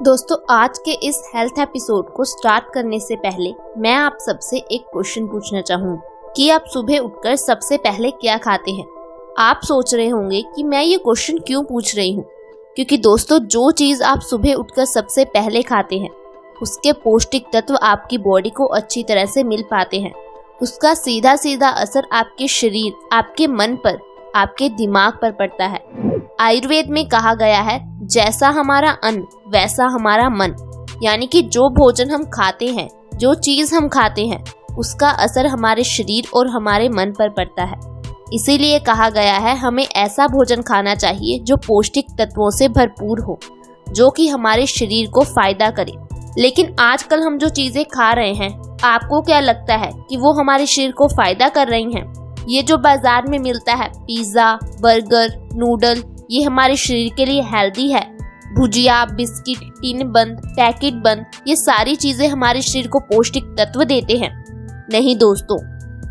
दोस्तों, आज के इस हेल्थ एपिसोड को स्टार्ट करने से पहले मैं आप सबसे एक क्वेश्चन पूछना चाहूँ कि आप सुबह उठकर सबसे पहले क्या खाते हैं। आप सोच रहे होंगे कि मैं ये क्वेश्चन क्यों पूछ रही हूँ, क्योंकि दोस्तों जो चीज़ आप सुबह उठकर सबसे पहले खाते हैं उसके पौष्टिक तत्व आपकी बॉडी को अच्छी तरह से मिल पाते हैं। उसका सीधा सीधा असर आपके शरीर, आपके मन पर, आपके दिमाग पर पड़ता है। आयुर्वेद में कहा गया है, जैसा हमारा अन्न वैसा हमारा मन, यानी कि जो भोजन हम खाते हैं, जो चीज़ हम खाते हैं, उसका असर हमारे शरीर और हमारे मन पर पड़ता है। इसीलिए कहा गया है हमें ऐसा भोजन खाना चाहिए जो पौष्टिक तत्वों से भरपूर हो, जो कि हमारे शरीर को फायदा करे। लेकिन आजकल हम जो चीज़ें खा रहे हैं, आपको क्या लगता है कि वो हमारे शरीर को फायदा कर रही हैं? ये जो बाजार में मिलता है पिज़्ज़ा, बर्गर, नूडल, ये हमारे शरीर के लिए हेल्दी है? भुजिया, बिस्किट, टिन बंद, पैकेट बंद, ये सारी चीज़ें हमारे शरीर को पौष्टिक तत्व देते हैं? नहीं दोस्तों,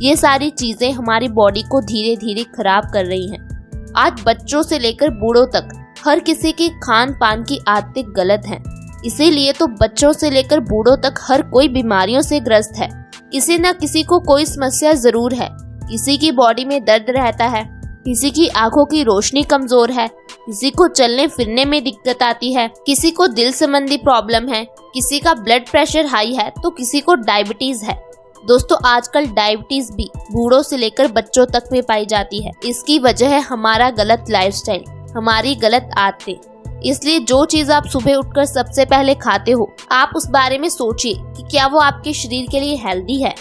ये सारी चीज़ें हमारी बॉडी को धीरे धीरे खराब कर रही हैं। आज बच्चों से लेकर बूढ़ों तक हर किसी की खान पान की आदतें गलत हैं। इसीलिए तो बच्चों से लेकर बूढ़ों तक हर कोई बीमारियों से ग्रस्त है। किसी न किसी को कोई समस्या जरूर है। किसी की बॉडी में दर्द रहता है, किसी की आंखों की रोशनी कमजोर है, किसी को चलने फिरने में दिक्कत आती है, किसी को दिल संबंधी प्रॉब्लम है, किसी का ब्लड प्रेशर हाई है, तो किसी को डायबिटीज है। दोस्तों, आजकल डायबिटीज भी बूढ़ों से लेकर बच्चों तक में पाई जाती है। इसकी वजह है हमारा गलत लाइफस्टाइल, हमारी गलत आदतें। इसलिए जो चीज आप सुबह उठकर सबसे पहले खाते हो, आप उस बारे में सोचिए कि क्या वो आपके शरीर के लिए हेल्दी है।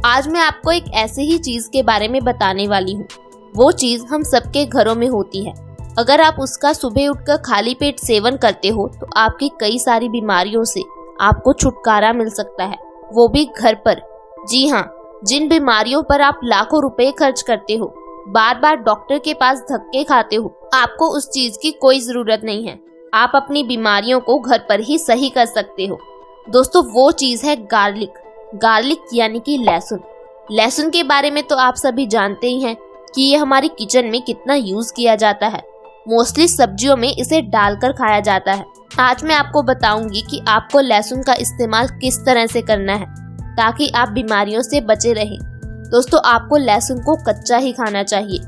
आज मैं आपको एक ऐसी ही चीज के बारे में बताने वाली हूँ। वो चीज हम सबके घरों में होती है। अगर आप उसका सुबह उठकर खाली पेट सेवन करते हो तो आपकी कई सारी बीमारियों से आपको छुटकारा मिल सकता है, वो भी घर पर। जी हाँ, जिन बीमारियों पर आप लाखों रुपए खर्च करते हो, बार बार डॉक्टर के पास धक्के खाते हो, आपको उस चीज की कोई जरूरत नहीं है। आप अपनी बीमारियों को घर पर ही सही कर सकते हो। दोस्तों, वो चीज है गार्लिक। गार्लिक यानी कि लहसुन। लहसुन के बारे में तो आप सभी जानते ही हैं कि ये हमारी किचन में कितना यूज किया जाता है। मोस्टली सब्जियों में इसे डालकर खाया जाता है। आज मैं आपको बताऊंगी कि आपको लहसुन का इस्तेमाल किस तरह से करना है ताकि आप बीमारियों से बचे रहें। दोस्तों, आपको लहसुन को कच्चा ही खाना चाहिए।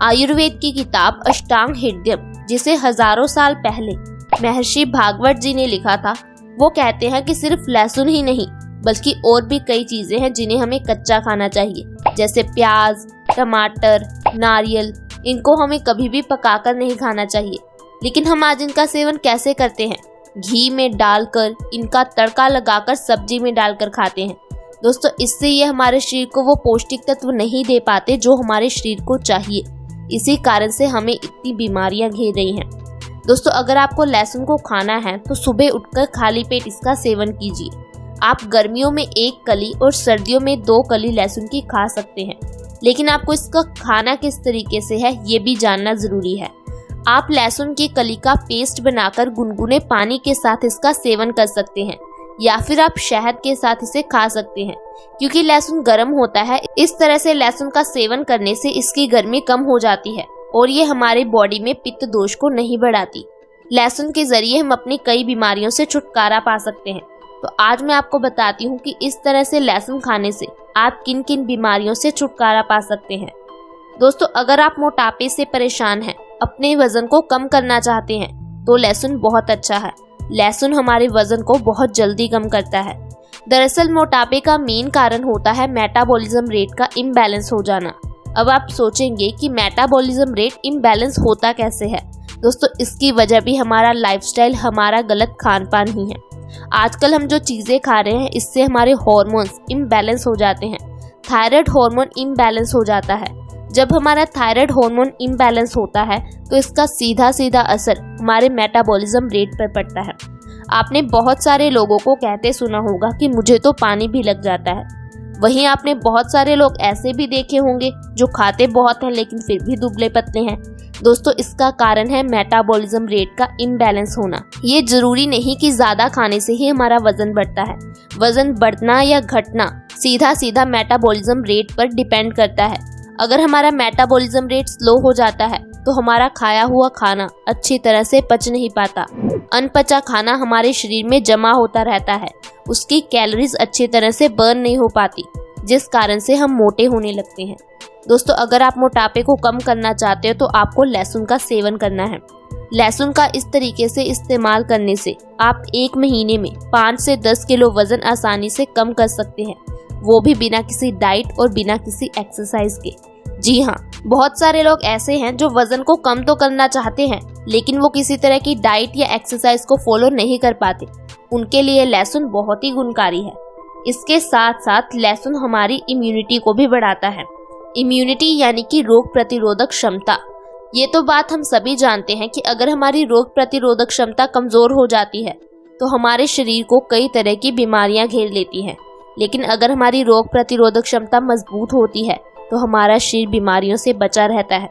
आयुर्वेद की किताब अष्टांग हृदयम, जिसे हजारों साल पहले महर्षि भागवत जी ने लिखा था, वो कहते हैं कि सिर्फ लहसुन ही नहीं बल्कि और भी कई चीजें हैं जिन्हें हमें कच्चा खाना चाहिए, जैसे प्याज, टमाटर, नारियल। इनको हमें कभी भी पकाकर नहीं खाना चाहिए। लेकिन हम आज इनका सेवन कैसे करते हैं? घी में डालकर, इनका तड़का लगाकर सब्जी में डालकर खाते हैं। दोस्तों, इससे ये हमारे शरीर को वो पौष्टिक तत्व नहीं दे पाते जो हमारे शरीर को चाहिए। इसी कारण से हमें इतनी बीमारियां घेर रही हैं। दोस्तों, अगर आपको लहसुन को खाना है तो सुबह उठकर खाली पेट इसका सेवन कीजिए। आप गर्मियों में 1 कली और सर्दियों में 2 कली लहसुन की खा सकते हैं। लेकिन आपको इसका खाना किस तरीके से है ये भी जानना जरूरी है। आप लहसुन की कली का पेस्ट बनाकर गुनगुने पानी के साथ इसका सेवन कर सकते हैं, या फिर आप शहद के साथ इसे खा सकते हैं। क्योंकि लहसुन गर्म होता है, इस तरह से लहसुन का सेवन करने से इसकी गर्मी कम हो जाती है और ये हमारे बॉडी में पित्त दोष को नहीं बढ़ाती। लहसुन के जरिए हम अपनी कई बीमारियों से छुटकारा पा सकते हैं। तो आज मैं आपको बताती हूँ कि इस तरह से लहसुन खाने से आप किन किन बीमारियों से छुटकारा पा सकते हैं। दोस्तों, अगर आप मोटापे से परेशान हैं, अपने वजन को कम करना चाहते हैं, तो लहसुन बहुत अच्छा है। लहसुन हमारे वजन को बहुत जल्दी कम करता है। दरअसल मोटापे का मेन कारण होता है मेटाबॉलिज्म रेट का इम्बैलेंस हो जाना। अब आप सोचेंगे कि मेटाबॉलिज्म रेट इम्बैलेंस होता कैसे है? दोस्तों, इसकी वजह भी हमारा लाइफस्टाइल, हमारा गलत खान पान ही है। आजकल हम जो चीज़ें खा रहे हैं, इससे हमारे हार्मोन्स इम्बैलेंस हो जाते हैं। थायराइड हार्मोन इम्बैलेंस हो जाता है। जब हमारा थायराइड हार्मोन इम्बैलेंस होता है तो इसका सीधा सीधा असर हमारे मेटाबॉलिज्म रेट पर पड़ता है। आपने बहुत सारे लोगों को कहते सुना होगा कि मुझे तो पानी भी लग जाता है। वहीं आपने बहुत सारे लोग ऐसे भी देखे होंगे जो खाते बहुत हैं लेकिन फिर भी दुबले पतले हैं। दोस्तों, इसका कारण है मेटाबॉलिज्म रेट का इम्बैलेंस होना। ये जरूरी नहीं कि ज्यादा खाने से ही हमारा वजन बढ़ता है। वजन बढ़ना या घटना सीधा सीधा मेटाबॉलिज्म रेट पर डिपेंड करता है। अगर हमारा मेटाबॉलिज्म रेट स्लो हो जाता है तो हमारा खाया हुआ खाना अच्छी तरह से पच नहीं पाता। अनपचा खाना हमारे शरीर में जमा होता रहता है, उसकी कैलोरीज अच्छी तरह से बर्न नहीं हो पाती, जिस कारण से हम मोटे होने लगते हैं। दोस्तों, अगर आप मोटापे को कम करना चाहते हो तो आपको लहसुन का सेवन करना है। लहसुन का इस तरीके से इस्तेमाल करने से आप 1 महीने में 5 से 10 किलो वजन आसानी से कम कर सकते हैं, वो भी बिना किसी डाइट और बिना किसी एक्सरसाइज के। जी हाँ, बहुत सारे लोग ऐसे हैं जो वजन को कम तो करना चाहते हैं, लेकिन वो किसी तरह की डाइट या एक्सरसाइज को फॉलो नहीं कर पाते। उनके लिए लहसुन बहुत ही गुणकारी है। इसके साथ साथ लहसुन हमारी इम्यूनिटी को भी बढ़ाता है। इम्यूनिटी यानी कि रोग प्रतिरोधक क्षमता। ये तो बात हम सभी जानते हैं कि अगर हमारी रोग प्रतिरोधक क्षमता कमज़ोर हो जाती है तो हमारे शरीर को कई तरह की बीमारियां घेर लेती हैं, लेकिन अगर हमारी रोग प्रतिरोधक क्षमता मजबूत होती है तो हमारा शरीर बीमारियों से बचा रहता है।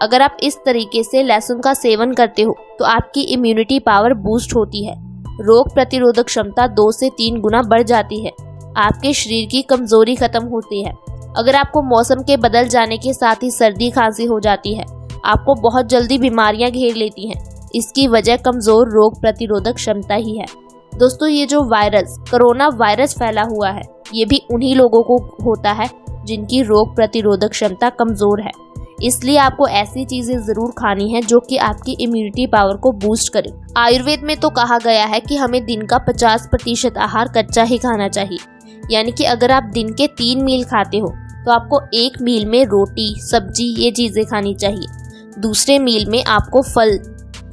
अगर आप इस तरीके से लहसुन का सेवन करते हो तो आपकी इम्यूनिटी पावर बूस्ट होती है, रोग प्रतिरोधक क्षमता 2 से 3 गुना बढ़ जाती है, आपके शरीर की कमजोरी खत्म होती है। अगर आपको मौसम के बदल जाने के साथ ही सर्दी खांसी हो जाती है, आपको बहुत जल्दी बीमारियां घेर लेती हैं, इसकी वजह कमजोर रोग प्रतिरोधक क्षमता ही है। दोस्तों, ये जो वायरस कोरोना वायरस फैला हुआ है, ये भी उन्हीं लोगों को होता है जिनकी रोग प्रतिरोधक क्षमता कमजोर है। इसलिए आपको ऐसी चीजें जरूर खानी है जो कि आपकी इम्यूनिटी पावर को बूस्ट करे। आयुर्वेद में तो कहा गया है कि हमें दिन का 50% आहार कच्चा ही खाना चाहिए, यानी कि अगर आप दिन के 3 मील खाते हो तो आपको 1 मील में रोटी, सब्जी ये चीजें खानी चाहिए। दूसरे मील में आपको फल,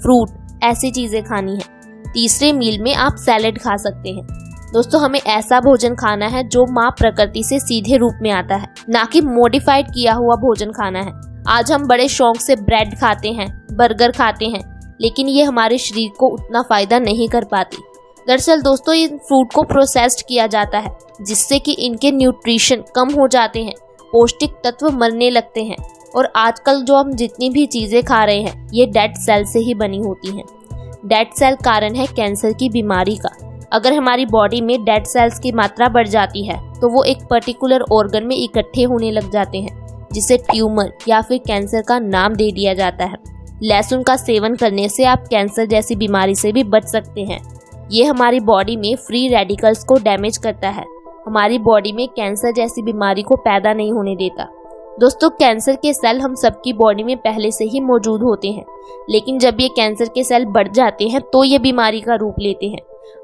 फ्रूट ऐसी चीजें खानी है। तीसरे मील में आप सैलेड खा सकते हैं। दोस्तों, हमें ऐसा भोजन खाना है जो माँ प्रकृति से सीधे रूप में आता है, ना कि मॉडिफाइड किया हुआ भोजन खाना है। आज हम बड़े शौक से ब्रेड खाते हैं, बर्गर खाते हैं, लेकिन ये हमारे शरीर को उतना फायदा नहीं कर पाती। दरअसल दोस्तों, इन फ्रूट को प्रोसेस्ड किया जाता है, जिससे कि इनके न्यूट्रिशन कम हो जाते हैं, पौष्टिक तत्व मरने लगते हैं। और आजकल जो हम जितनी भी चीज़ें खा रहे हैं, ये डेड सेल से ही बनी होती हैं। डेड सेल कारण है कैंसर की बीमारी का। अगर हमारी बॉडी में डेड सेल्स की मात्रा बढ़ जाती है तो वो एक पर्टिकुलर ऑर्गन में इकट्ठे होने लग जाते हैं, जिसे ट्यूमर या फिर कैंसर का नाम दे दिया जाता है। लहसुन का सेवन करने से आप कैंसर जैसी बीमारी से भी बच सकते हैं। ये हमारी बॉडी में फ्री रेडिकल्स को डैमेज करता है, हमारी बॉडी में कैंसर जैसी बीमारी को पैदा नहीं होने देता। दोस्तों, कैंसर के सेल हम सबकी बॉडी में पहले से ही मौजूद होते हैं, लेकिन जब ये कैंसर के सेल बढ़ जाते हैं तो ये बीमारी का रूप लेते हैं।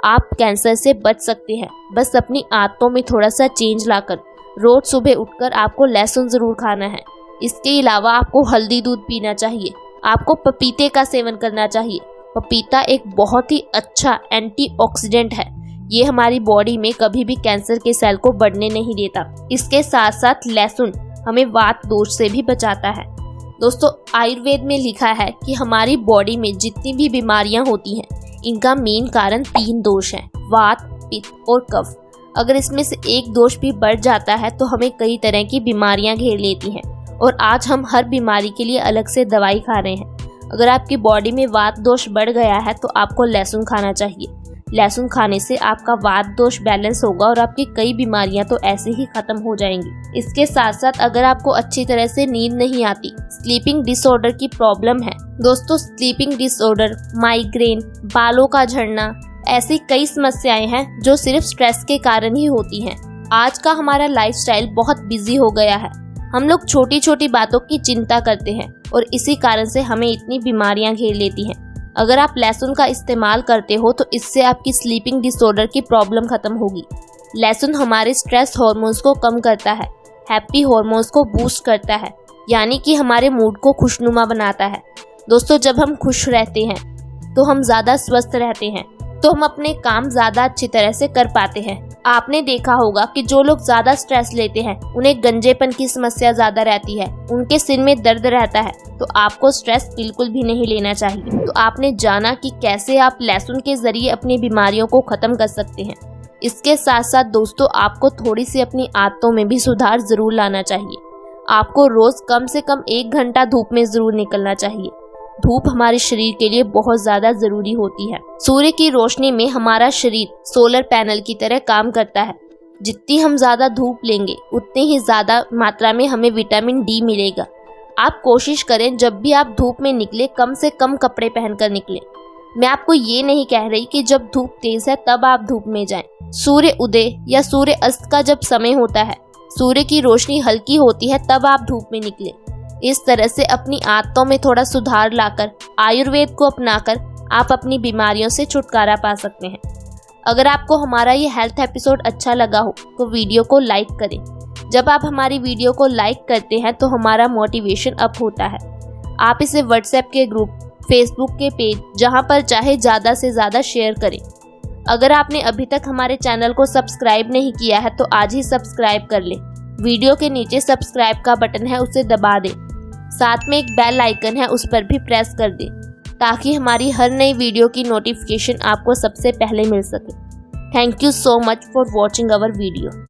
आप कैंसर से बच सकते हैं बस अपनी आदतों में थोड़ा सा चेंज लाकर। रोज सुबह उठकर आपको लहसुन जरूर खाना है। इसके अलावा आपको हल्दी दूध पीना चाहिए, आपको पपीते का सेवन करना चाहिए। पपीता एक बहुत ही अच्छा एंटीऑक्सीडेंट है, ये हमारी बॉडी में कभी भी कैंसर के सेल को बढ़ने नहीं देता। इसके साथ साथ लहसुन हमें वात दोष से भी बचाता है। दोस्तों, आयुर्वेद में लिखा है कि हमारी बॉडी में जितनी भी बीमारियां होती हैं, इनका मेन कारण 3 दोष हैं, वात, पित्त और कफ। अगर इसमें से एक दोष भी बढ़ जाता है तो हमें कई तरह की बीमारियां घेर लेती हैं, और आज हम हर बीमारी के लिए अलग से दवाई खा रहे हैं। अगर आपकी बॉडी में वात दोष बढ़ गया है तो आपको लहसुन खाना चाहिए। लहसुन खाने से आपका वात दोष बैलेंस होगा और आपकी कई बीमारियां तो ऐसे ही खत्म हो जाएंगी। इसके साथ साथ अगर आपको अच्छी तरह से नींद नहीं आती, स्लीपिंग डिसऑर्डर की प्रॉब्लम है, दोस्तों स्लीपिंग डिसऑर्डर, माइग्रेन, बालों का झड़ना, ऐसी कई समस्याएं हैं जो सिर्फ स्ट्रेस के कारण ही होती हैं। आज का हमारा लाइफस्टाइल बहुत बिजी हो गया है, हम लोग छोटी छोटी बातों की चिंता करते हैं और इसी कारण से हमें इतनी बीमारियां घेर लेती हैं। अगर आप लहसुन का इस्तेमाल करते हो तो इससे आपकी स्लीपिंग डिसऑर्डर की प्रॉब्लम खत्म होगी। लहसुन हमारे स्ट्रेस हार्मोन्स को कम करता है, हैप्पी हार्मोन्स को बूस्ट करता है, यानी कि हमारे मूड को खुशनुमा बनाता है। दोस्तों, जब हम खुश रहते हैं तो हम ज़्यादा स्वस्थ रहते हैं, तो हम अपने काम ज़्यादा अच्छी तरह से कर पाते हैं। आपने देखा होगा कि जो लोग ज़्यादा स्ट्रेस लेते हैं उन्हें गंजेपन की समस्या ज़्यादा रहती है, उनके सिर में दर्द रहता है। तो आपको स्ट्रेस बिल्कुल भी नहीं लेना चाहिए। तो आपने जाना कि कैसे आप लहसुन के जरिए अपनी बीमारियों को ख़त्म कर सकते हैं। इसके साथ साथ दोस्तों, आपको थोड़ी सी अपनी आदतों में भी सुधार ज़रूर लाना चाहिए। आपको रोज़ कम से कम 1 घंटा धूप में ज़रूर निकलना चाहिए। धूप हमारे शरीर के लिए बहुत ज़्यादा ज़रूरी होती है। सूर्य की रोशनी में हमारा शरीर सोलर पैनल की तरह काम करता है। जितनी हम ज़्यादा धूप लेंगे उतनी ही ज़्यादा मात्रा में हमें विटामिन डी मिलेगा। आप कोशिश करें जब भी आप धूप में निकले कम से कम कपड़े पहनकर निकलें। मैं आपको ये नहीं कह रही कि जब धूप तेज है तब आप धूप में जाएं। सूर्य उदय या सूर्य अस्त का जब समय होता है, सूर्य की रोशनी हल्की होती है, तब आप धूप में निकलें। इस तरह से अपनी आदतों में थोड़ा सुधार लाकर आयुर्वेद को अपनाकर आप अपनी बीमारियों से छुटकारा पा सकते हैं। अगर आपको हमारा ये हेल्थ एपिसोड अच्छा लगा हो तो वीडियो को लाइक करें। जब आप हमारी वीडियो को लाइक करते हैं तो हमारा मोटिवेशन अप होता है। आप इसे व्हाट्सएप के ग्रुप, फेसबुक के पेज, जहां पर चाहे ज़्यादा से ज़्यादा शेयर करें। अगर आपने अभी तक हमारे चैनल को सब्सक्राइब नहीं किया है तो आज ही सब्सक्राइब कर लें। वीडियो के नीचे सब्सक्राइब का बटन है, उसे दबा दें। साथ में एक बेल आइकन है, उस पर भी प्रेस कर दें ताकि हमारी हर नई वीडियो की नोटिफिकेशन आपको सबसे पहले मिल सके। Thank you so much for watching our video.